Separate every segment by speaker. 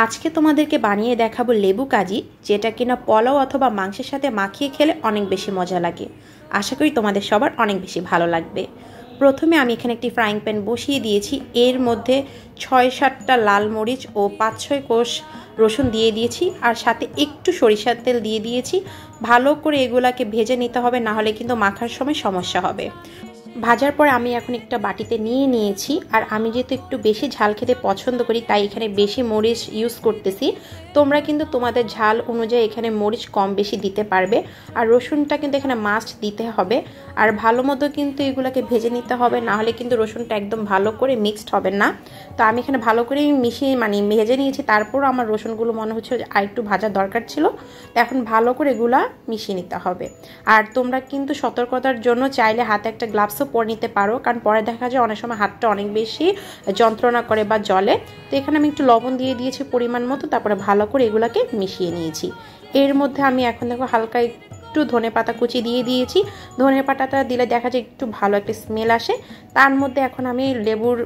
Speaker 1: আজকে তোমাদেরকে বানিয়ে দেখাবো লেবু কাজি, যেটা কিনা পোলাও অথবা মাংসের সাথে মাখিয়ে খেলে অনেক বেশি মজা লাগে। আশা করি তোমাদের সবার অনেক বেশি ভালো লাগবে। প্রথমে আমি এখানে একটি ফ্রাইং প্যান বসিয়ে দিয়েছি। এর মধ্যে ৬-৭টা লাল মরিচ ও ৫-৬ কোষ রসুন দিয়ে দিয়েছি, আর সাথে একটু সরিষার তেল দিয়ে দিয়েছি। ভালো করে এগুলাকে ভেজে নিতে হবে, না হলে কিন্তু মাখার সময় সমস্যা হবে। ভাজার পর আমি এখন একটা বাটিতে নিয়ে নিয়েছি, আর আমি যেহেতু একটু বেশি ঝাল খেতে পছন্দ করি তাই এখানে বেশি মরিচ ইউজ করতেছি। তোমরা কিন্তু তোমাদের ঝাল অনুযায়ী এখানে মরিচ কম বেশি দিতে পারবে। আর রসুনটা কিন্তু এখানে মাস্ট দিতে হবে, আর ভালো মতো কিন্তু এগুলোকে ভেজে নিতে হবে, না হলে কিন্তু রসুনটা একদম ভালো করে মিক্সড হবে না। তো আমি এখানে ভালো করে মিশিয়ে ভেজে নিয়েছি। তারপর আমার রসুনগুলো মনে হচ্ছে আর একটু ভাজা দরকার ছিল। তো এখন ভালো করে এগুলা মিশিয়ে নিতে হবে। আর তোমরা কিন্তু সতর্কতার জন্য চাইলে হাতে একটা গ্লাভসও পরে নিতে পারো, কারণ পরে দেখা যায় অনেক সময় হাতটা অনেক বেশি যন্ত্রণা করে বা জ্বলে। তো এখানে আমি একটু লবণ দিয়ে দিয়েছি পরিমাণ মতো, তারপরে ভালো করে এগুলাকে মিশিয়ে নিয়েছি। এর মধ্যে আমি এখন দেখো হালকা একটু ধনেপাতা কুচি দিয়ে দিয়েছি। ধনেপাতাটা দিলে দেখা যায় একটু ভালো একটা স্মেল আসে। তার মধ্যে এখন আমি লেবুর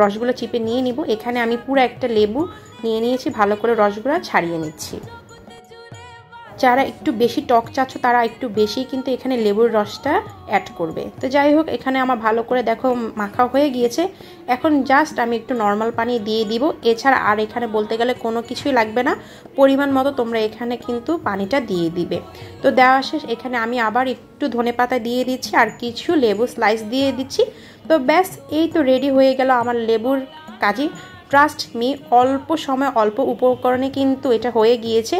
Speaker 1: রসগুলো চিপে নিয়ে নিব। এখানে আমি পুরো একটা লেবু নিয়ে নিয়েছি, ভালো করে রসগুলো ছাড়িয়ে নিচ্ছি। যারা একটু বেশি টক চাচ্ছ তারা একটু বেশি কিন্তু এখানে লেবুর রসটা অ্যাড করবে। তো যাই হোক, এখানে আমার ভালো করে দেখো মাখা হয়ে গিয়েছে। এখন জাস্ট আমি একটু নর্মাল পানি দিয়ে দিব। এছাড়া আর এখানে বলতে গেলে কোনো কিছুই লাগবে না। পরিমাণ মতো তোমরা এখানে কিন্তু পানিটা দিয়ে দিবে। তো দেওয়া শেষ। এখানে আমি আবার একটু ধনেপাতা দিয়ে দিচ্ছি আর কিছু লেবু স্লাইস দিয়ে দিচ্ছি। তো ব্যাস, এই তো রেডি হয়ে গেল আমার লেবুর কাজি। ট্রাস্ট মি, অল্প সময় অল্প উপকরণে কিন্তু এটা হয়ে গিয়েছে।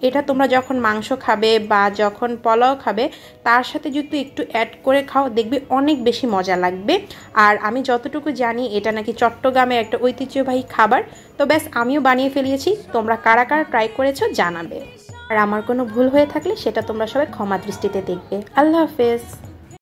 Speaker 1: এটা তোমরা যখন মাংস খাবে বা যখন পোলাও খাবে তার সাথে যদি একটু অ্যাড করে খাও, দেখবে অনেক বেশি মজা লাগবে। আর আমি যতটুকু জানি এটা নাকি চট্টগ্রামের একটা ঐতিহ্যবাহী খাবার। তো ব্যাস, আমিও বানিয়ে ফেলিয়েছি। তোমরা কারা কারা ট্রাই করেছো জানাবে। আর আমার কোনো ভুল হয়ে থাকলে সেটা তোমরা সবাই ক্ষমা দৃষ্টিতে দেখবে। আল্লাহ হাফেজ।